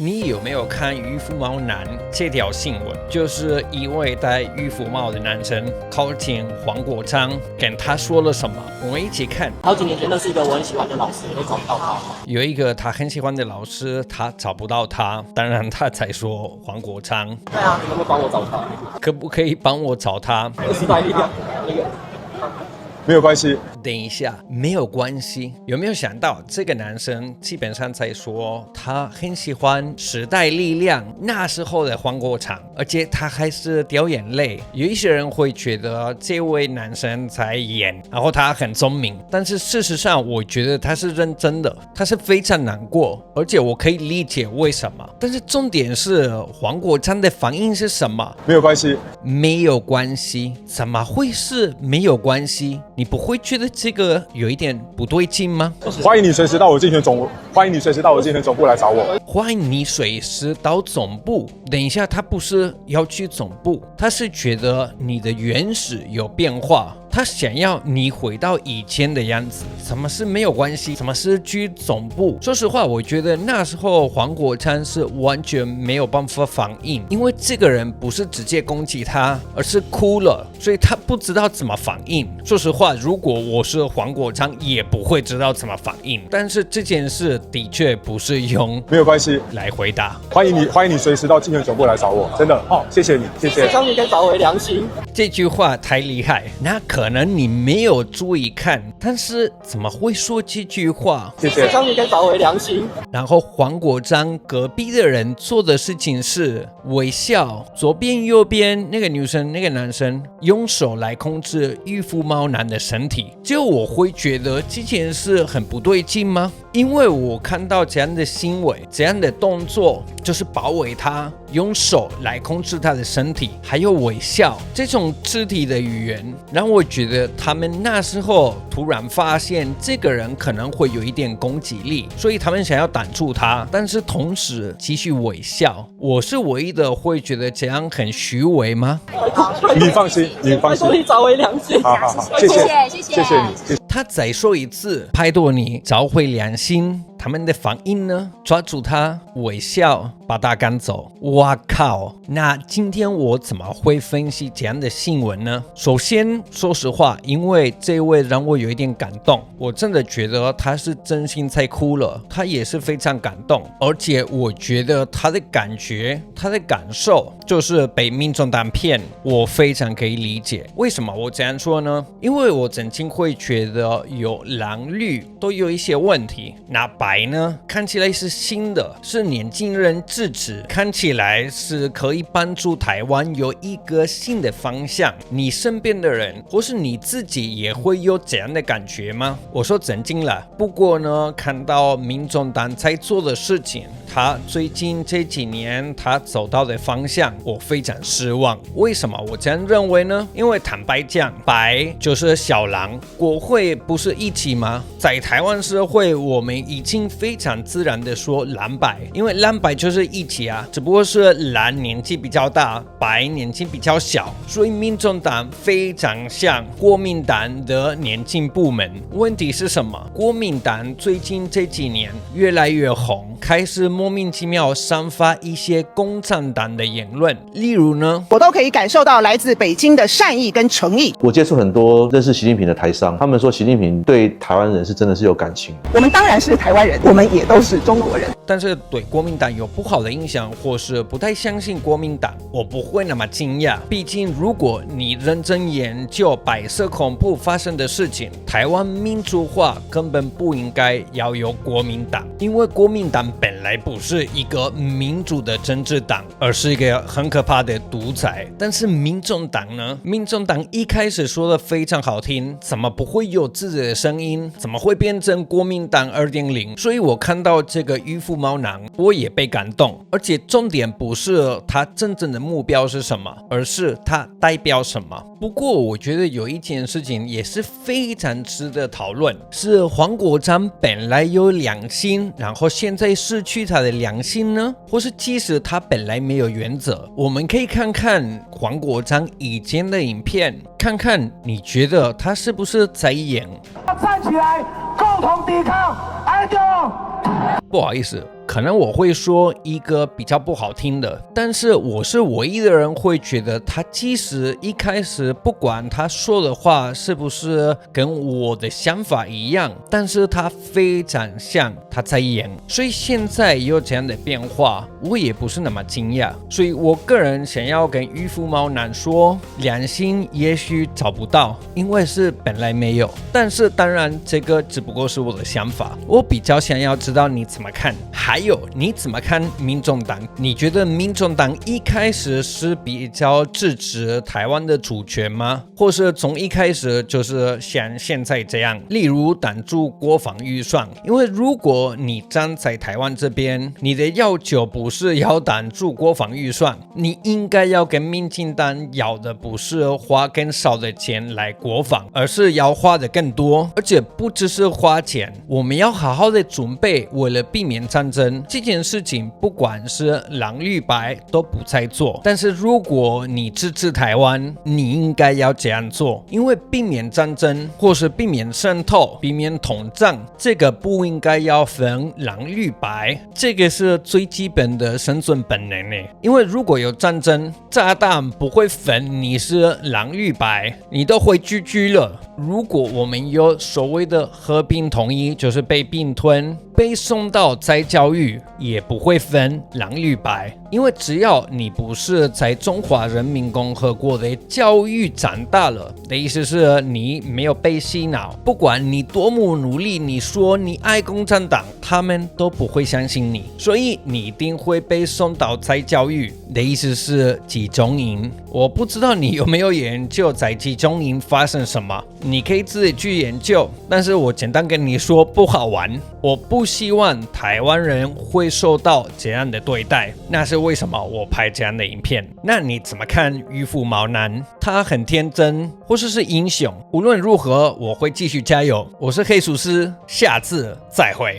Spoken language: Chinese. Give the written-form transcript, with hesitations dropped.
你有沒有看漁夫帽男這條新聞？就是一位戴漁夫帽的男生靠近黃國昌，跟他說了什麼？我們一起看。好幾年前，那是一个我很喜歡的老師，我找不到他。有一個他很喜歡的老師，他找不到他，當然他才說黃國昌。對啊，你能不能幫我找他？可不可以幫我找他？時代力量那個。沒有關係。等一下，沒有關係。有沒有想到這個男生基本上在說他很喜歡時代力量那時候的黃國昌，而且他還是掉眼淚。有一些人會覺得這位男生在演，然後他很聰明，但是事實上我覺得他是認真的，他是非常難過，而且我可以理解為什麼。但是重點是黃國昌的反應是什麼？沒有關係。沒有關係？怎麼會是沒有關係？你不會覺得這個有一點不對勁嗎？歡迎你隨時到我競選總部，歡迎你隨時到我競選總部來找我。歡迎你隨時到總部。等一下，他不是要去總部，他是覺得你的原始有變化，他想要你回到以前的樣子。什麼是沒有關係？什麼是去總部？說實話，我覺得那時候黃國昌是完全沒有辦法反應，因為這個人不是直接攻擊他，而是哭了，所以他不知道怎麼反應。說實話，如果我是黃國昌，也不會知道怎麼反應。但是這件事的確不是用沒有關係來回答。歡迎你隨時到競選總部來找我，真的哦，謝謝你，謝謝。希望你可以找回良心。這句話太厲害，那可能你沒有注意看，但是怎麼會說這句話？謝謝。希望你可以找回良心。然後黃國昌隔壁的人做的事情是微笑，左邊右邊那個女生那個男生用手來控制漁夫帽男的身體，就我會覺得這件事很不對勁嗎？因為我看到這樣的行為，這樣的動作就是包圍他，用手來控制他的身體，還有微笑，這種肢體的語言讓我覺得他們那時候突然發現這個人可能會有一點攻擊力，所以他們想要擋住他，但是同時繼續微笑。我是唯一的會覺得這樣很虛偽嗎？你放心，你放心。拜託你找回良心。好，謝謝，謝謝你。他再說一次，拜託你找回良心。他們的反應呢？抓住他，微笑，把他趕走。哇靠！那今天我怎麼會分析這樣的新聞呢？首先，說實話，因為這位讓我有一點感動，我真的覺得他是真心在哭了，他也是非常感動，而且我覺得他的感覺，他的感受就是被民眾黨騙，我非常可以理解。為什麼我這樣說呢？因為我曾經會覺得有藍綠都有一些問題，那白呢，看起來是新的，是年輕人支持，看起來是可以幫助台灣有一個新的方向。你身邊的人或是你自己也會有這樣的感覺嗎？我說真心了。不過呢，看到民眾黨在做的事情，他最近這幾年他走到的方向，我非常失望。為什麼我這樣認為呢？因為坦白講，白就是小藍，國會不是一起嗎？在台灣社會，我們已經非常自然的說藍白，因為藍白就是一起啊，只不過是藍年紀比較大，白年紀比較小，所以民眾黨非常像國民黨的年輕部門。問題是什麼？國民黨最近這幾年越來越紅，開始莫名其妙散發一些共產黨的言論，例如呢，我都可以感受到來自北京的善意跟誠意。我接觸很多認識習近平的台商，他們說習近平對台灣人是真的是有感情。我們當然是台灣人，我們也都是中國人。但是對國民黨有不好的印象，或是不太相信國民黨，我不會那麼驚訝。畢竟如果你認真研究白色恐怖發生的事情，台灣民主化根本不應該要有國民黨，因為國民黨本來不是一個民主的政治黨，而是一個很可怕的獨裁。但是民眾黨呢？民眾黨一開始說的非常好聽，怎麼不會有自己的聲音？怎麼會變成國民黨2.0？所以我看到這個漁夫帽男，我也被感動。而且重點不是他真正的目標是什麼，而是他代表什麼。不過我覺得有一件事情也是非常值得討論，是黃國昌本來有良心，然後現在失去他的良心呢？或是即使他本來沒有原則？我們可以看看黃國昌以前的影片，看看你覺得他是不是在演？站起來，共同抵抗，愛中。不好意思，可能我會說一個比較不好聽的，但是我是唯一的人會覺得他即使一開始不管他說的話是不是跟我的想法一樣，但是他非常像他在演，所以現在有這樣的變化，我也不是那麼驚訝。所以我個人想要跟漁夫毛男說，良心也許找不到，因為是本來沒有，但是當然這個只不過是我的想法，我比較想要知道你怎麼看。還有你怎麼看民眾黨？你覺得民眾黨一開始是比較支持台灣的主權嗎？或是從一開始就是像現在這樣，例如擋住國防預算？因為如果你站在台灣這邊，你的要求不是要擋住國防預算，你應該要跟民進黨要的不是花更少的錢來國防，而是要花的更多，而且不只是花錢，我們要好好的準備，為了避免戰爭。這件事情不管是藍綠白都不再做，但是如果你支持台灣，你應該要這樣做，因為避免戰爭或是避免滲透、避免統戰，這個不應該要分藍綠白，這個是最基本的生存本能呢。因為如果有戰爭，炸彈不會分你是藍綠白，你都會GG了。如果我們有所謂的和平統一，就是被併吞、被送到再教育，也不會分藍綠白，因為只要你不是在中華人民共和國的教育長大了，的意思是你沒有被洗腦，不管你多麼努力，你說你愛共產黨，他們都不會相信你，所以你一定會被送到再教育，的意思是集中營。我不知道你有沒有研究在集中營發生什麼，你可以自己去研究，但是我簡單跟你說不好玩。我不希望台灣人會受到這樣的對待，那是為什麼我拍這樣的影片。那你怎麼看漁夫毛男？他很天真，或是英雄？無論如何，我會繼續加油。我是黑廚師，下次再會。